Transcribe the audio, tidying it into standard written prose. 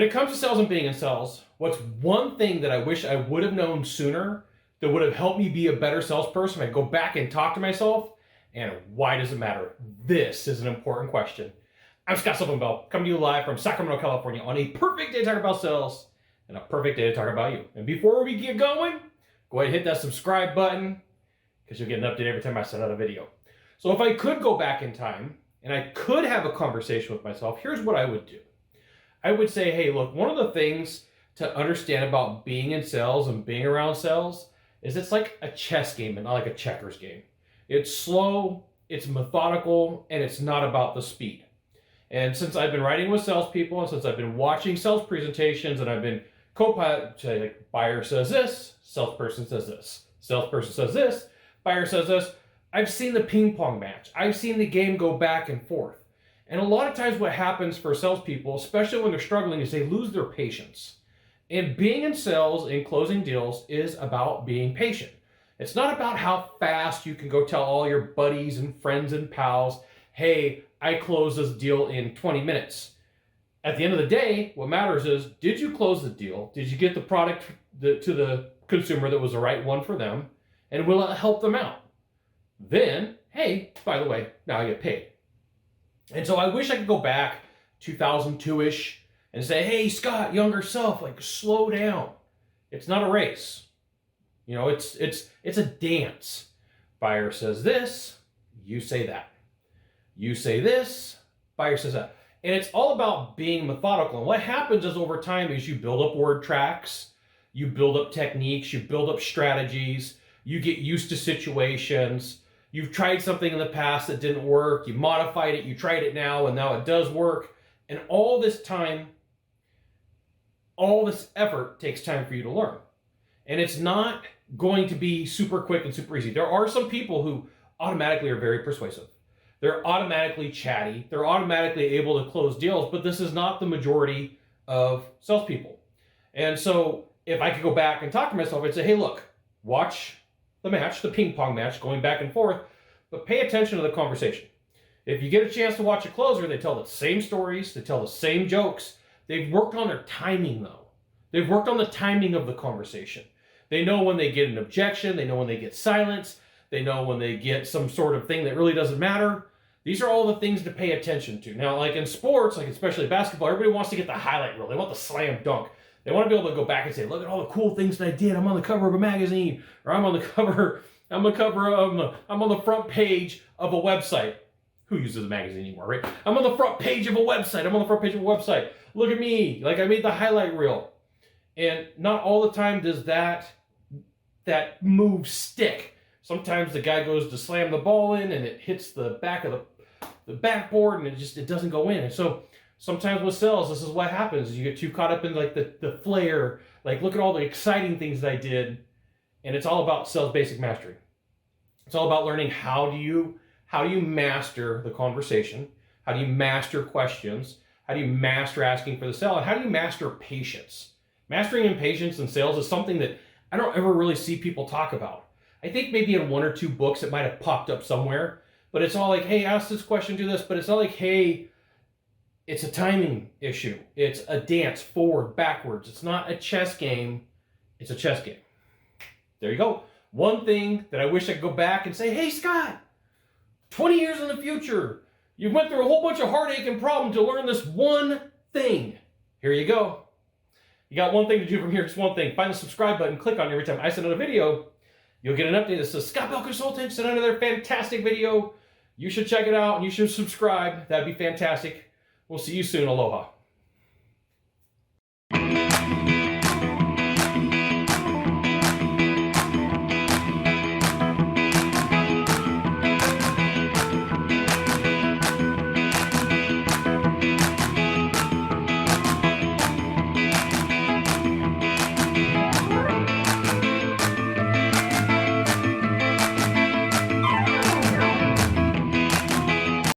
it comes to sales and being in sales, what's one thing that I wish I would have known sooner that would have helped me be a better salesperson? I go back and talk to myself, and why does it matter? This is an important question. I'm Scott Silverman, coming to you live from Sacramento, California on a perfect day to talk about sales and a perfect day to talk about you. And before we get going, go ahead and hit that subscribe button because you'll get an update every time I send out a video. So if I could go back in time and I could have a conversation with myself, here's what I would do. I would say, hey, look, one of the things to understand about being in sales and being around sales is it's like a chess game and not like a checkers game. It's slow, it's methodical, and it's not about the speed. And since I've been writing with salespeople, and since I've been watching sales presentations, and I've been co-pilot, like buyer says this, salesperson says this, salesperson says this, buyer says this, I've seen the ping pong match. I've seen the game go back and forth. And a lot of times what happens for salespeople, especially when they're struggling, is they lose their patience. And being in sales and closing deals is about being patient. It's not about how fast you can go tell all your buddies and friends and pals, hey, I closed this deal in 20 minutes. At the end of the day, what matters is, did you close the deal? Did you get the product to the consumer that was the right one for them? And will it help them out? Then, hey, by the way, now I get paid. And so I wish I could go back 2002-ish and say, hey, Scott, younger self, like slow down. It's not a race. You know, it's a dance. Buyer says this, you say that. You say this, buyer says that. And it's all about being methodical. And what happens is over time is you build up word tracks, you build up techniques, you build up strategies, you get used to situations. You've tried something in the past that didn't work, you modified it, you tried it now, and now it does work. And all this time, all this effort takes time for you to learn. And it's not going to be super quick and super easy. There are some people who automatically are very persuasive. They're automatically chatty. They're automatically able to close deals, but this is not the majority of salespeople. And so if I could go back and talk to myself, I'd say, hey, look, watch the match, the ping pong match going back and forth, but pay attention to the conversation. If you get a chance to watch a closer, they tell the same stories, they tell the same jokes. They've worked on their timing though. They've worked on the timing of the conversation. They know when they get an objection, they know when they get silence, they know when they get some sort of thing that really doesn't matter. These are all the things to pay attention to. Now, like in sports, like especially basketball, everybody wants to get the highlight reel. They want the slam dunk. They want to be able to go back and say, look at all the cool things that I did. I'm on the cover of a magazine, or I'm on the front page of a website. Who uses a magazine anymore, right? I'm on the front page of a website. Look at me. Like I made the highlight reel. And not all the time does that move stick. Sometimes the guy goes to slam the ball in and it hits the back of the backboard and it doesn't go in. And so sometimes with sales, this is what happens. You get too caught up in like the flair, like look at all the exciting things that I did. And it's all about sales basic mastery. It's all about learning how do you master the conversation? How do you master questions? How do you master asking for the sale? And how do you master patience? Mastering impatience in sales is something that I don't ever really see people talk about. I think maybe in one or two books it might have popped up somewhere, but it's all like, hey, ask this question, do this, but it's not like, hey, it's a timing issue. It's a dance, forward, backwards. It's not a chess game, it's a chess game. There you go. One thing that I wish I could go back and say, hey, Scott, 20 years in the future, you went through a whole bunch of heartache and problem to learn this one thing. Here you go. You got one thing to do from here, just one thing. Find the subscribe button, click on it every time I send out a video. You'll get an update that says Scott Bell Consulting sent out another fantastic video. You should check it out and you should subscribe. That'd be fantastic. We'll see you soon. Aloha.